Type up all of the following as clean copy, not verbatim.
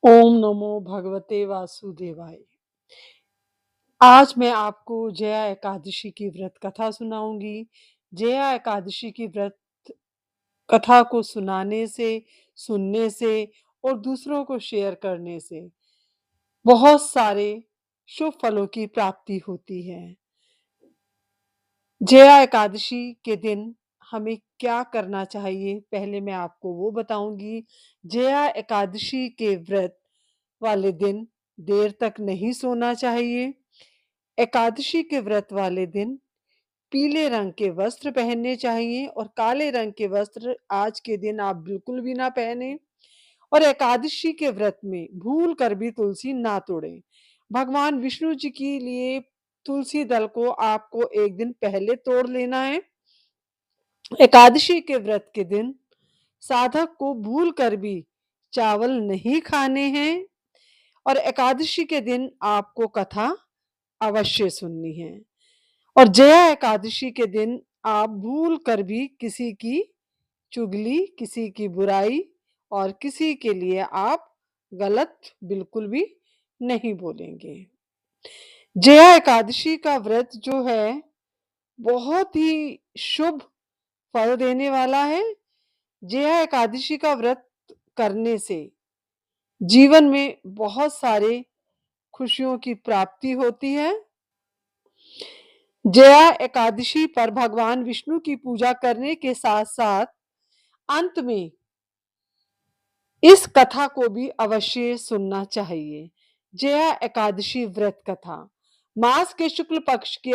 ओम नमो भगवते वासुदेवाय। आज मैं आपको जया एकादशी की व्रत कथा सुनाऊंगी। जया एकादशी की व्रत कथा को सुनाने से, सुनने से और दूसरों को शेयर करने से बहुत सारे शुभ फलों की प्राप्ति होती है। जया एकादशी के दिन हमें क्या करना चाहिए, पहले मैं आपको वो बताऊंगी। जया एकादशी के व्रत वाले दिन देर तक नहीं सोना चाहिए। एकादशी के व्रत वाले दिन पीले रंग के वस्त्र पहनने चाहिए और काले रंग के वस्त्र आज के दिन आप बिल्कुल भी ना पहने। और एकादशी के व्रत में भूल कर भी तुलसी ना तोड़े। भगवान विष्णु जी के लिए तुलसी दल को आपको एक दिन पहले तोड़ लेना है। एकादशी के व्रत के दिन साधक को भूल कर भी चावल नहीं खाने हैं और एकादशी के दिन आपको कथा अवश्य सुननी है। और जया एकादशी के दिन आप भूल कर भी किसी की चुगली, किसी की बुराई और किसी के लिए आप गलत बिल्कुल भी नहीं बोलेंगे। जया एकादशी का व्रत जो है बहुत ही शुभ फल देने वाला है। जया एकादशी का व्रत करने से जीवन में बहुत सारे खुशियों की प्राप्ति होती है। जया एकादशी पर भगवान विष्णु की पूजा करने के साथ साथ अंत में इस कथा को भी अवश्य सुनना चाहिए। जया एकादशी व्रत कथा मास के शुक्ल पक्ष की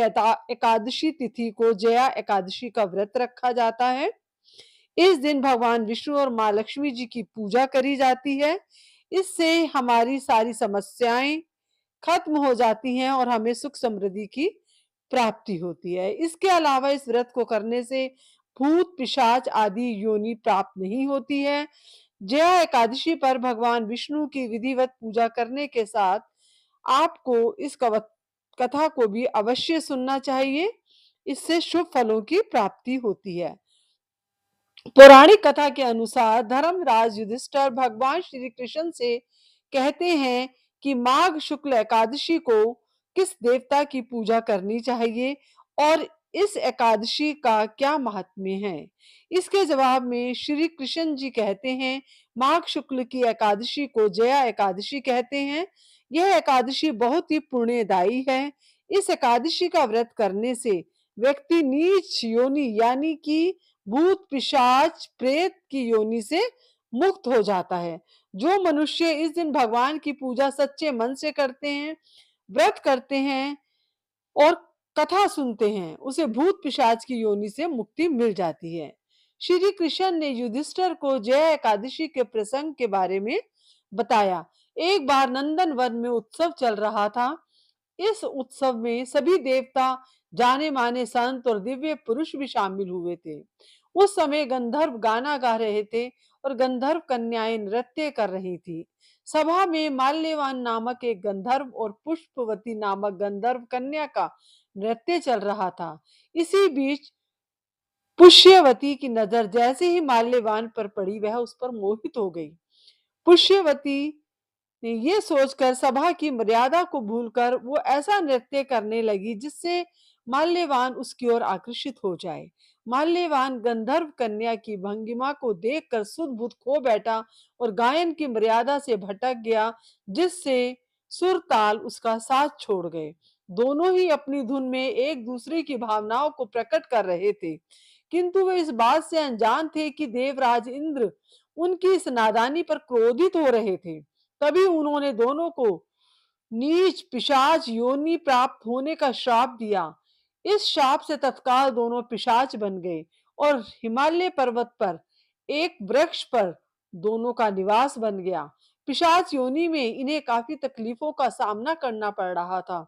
एकादशी तिथि को जया एकादशी का व्रत रखा जाता है। इस दिन भगवान विष्णु और माँ लक्ष्मी जी की पूजा करी जाती है। इससे हमारी सारी समस्याएं खत्म हो जाती हैं और हमें सुख समृद्धि की प्राप्ति होती है। इसके अलावा इस व्रत को करने से भूत पिशाच आदि योनि प्राप्त नहीं होती है। जया एकादशी पर भगवान विष्णु की विधिवत पूजा करने के साथ आपको इस कथा को भी अवश्य सुनना चाहिए। इससे शुभ फलों की प्राप्ति होती है। पौराणिक कथा के अनुसार धर्मराज युधिष्ठिर भगवान श्री कृष्ण से कहते हैं कि माघ शुक्ल एकादशी को किस देवता की पूजा करनी चाहिए और इस एकादशी का क्या महात्म्य है। इसके जवाब में श्री कृष्ण जी कहते हैं माघ शुक्ल की एकादशी को जया एकादशी कहते हैं। यह एकादशी बहुत ही पुण्यदायी है। इस एकादशी का व्रत करने से व्यक्ति नीच योनि यानी कि भूत पिशाच प्रेत की योनि से मुक्त हो जाता है। जो मनुष्य इस दिन भगवान की पूजा सच्चे मन से करते हैं, व्रत करते हैं और कथा सुनते हैं, उसे भूत पिशाच की योनि से मुक्ति मिल जाती है। श्री कृष्ण ने युधिष्ठिर को जया एकादशी के प्रसंग के बारे में बताया। एक बार नंदन वन में उत्सव चल रहा था। इस उत्सव में सभी देवता, जाने माने संत और दिव्य पुरुष भी शामिल हुए थे। उस समय गंधर्व गाना गा रहे थे और गंधर्व कन्याएं नृत्य कर रही थी। सभा में माल्यवान नामक एक गंधर्व और पुष्पवती नामक गंधर्व कन्या का नृत्य चल रहा था। इसी बीच पुष्यवती की नजर जैसे ही माल्यवान पर पड़ी, वह उस पर मोहित हो गई। पुष्यवती ने ये सोचकर सभा की मर्यादा को भूलकर वो ऐसा नृत्य करने लगी जिससे माल्यवान उसकी ओर आकर्षित हो जाए। माल्यवान गंधर्व कन्या की भंगिमा को देखकर सुध बुध खो बैठा और गायन की मर्यादा से भटक गया, जिससे सुर ताल उसका साथ छोड़ गए। दोनों ही अपनी धुन में एक दूसरे की भावनाओं को प्रकट कर रहे थे, किंतु वे इस बात से अनजान थे कि देवराज इंद्र उनकी इस नादानी पर क्रोधित हो रहे थे। तभी उन्होंने दोनों को नीच पिशाच योनि प्राप्त होने का श्राप दिया। इस शाप से तत्काल दोनों पिशाच बन गए और हिमालय पर्वत पर एक वृक्ष पर दोनों का निवास बन गया। पिशाच योनि में इन्हें काफी तकलीफों का सामना करना पड़ रहा था।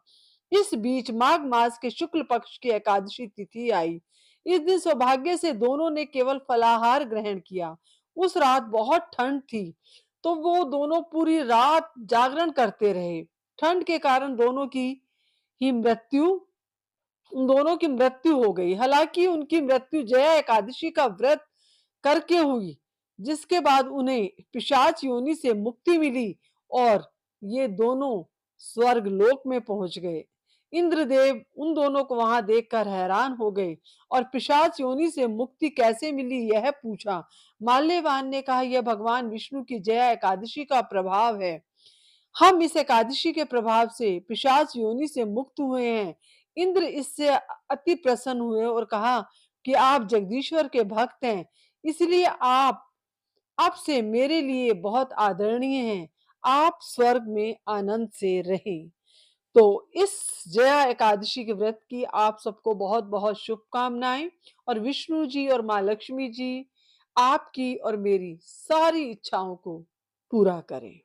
इस बीच माघ मास के शुक्ल पक्ष की एकादशी तिथि आई। इस दिन सौभाग्य से दोनों ने केवल फलाहार ग्रहण किया। उस रात बहुत ठंड थी, तो वो दोनों पूरी रात जागरण करते रहे। ठंड के कारण ही मृत्यु दोनों की मृत्यु हो गई। हालांकि उनकी मृत्यु जया एकादशी का व्रत करके हुई, जिसके बाद उन्हें पिशाच योनि से मुक्ति मिली और ये दोनों स्वर्ग लोक में पहुंच गए। इंद्रदेव उन दोनों को वहां देखकर हैरान हो गए और पिशाच योनि से मुक्ति कैसे मिली यह पूछा। माल्यवान ने कहा, यह भगवान विष्णु की जया एकादशी का प्रभाव है। हम इस एकादशी के प्रभाव से पिशाच योनि से मुक्त हुए हैं। इंद्र इससे अति प्रसन्न हुए और कहा कि आप जगदीश्वर के भक्त हैं, इसलिए आप अब से मेरे लिए बहुत आदरणीय हैं। आप स्वर्ग में आनंद से रहें। तो इस जया एकादशी के व्रत की आप सबको बहुत बहुत शुभकामनाएं और विष्णु जी और माँ लक्ष्मी जी आपकी और मेरी सारी इच्छाओं को पूरा करें।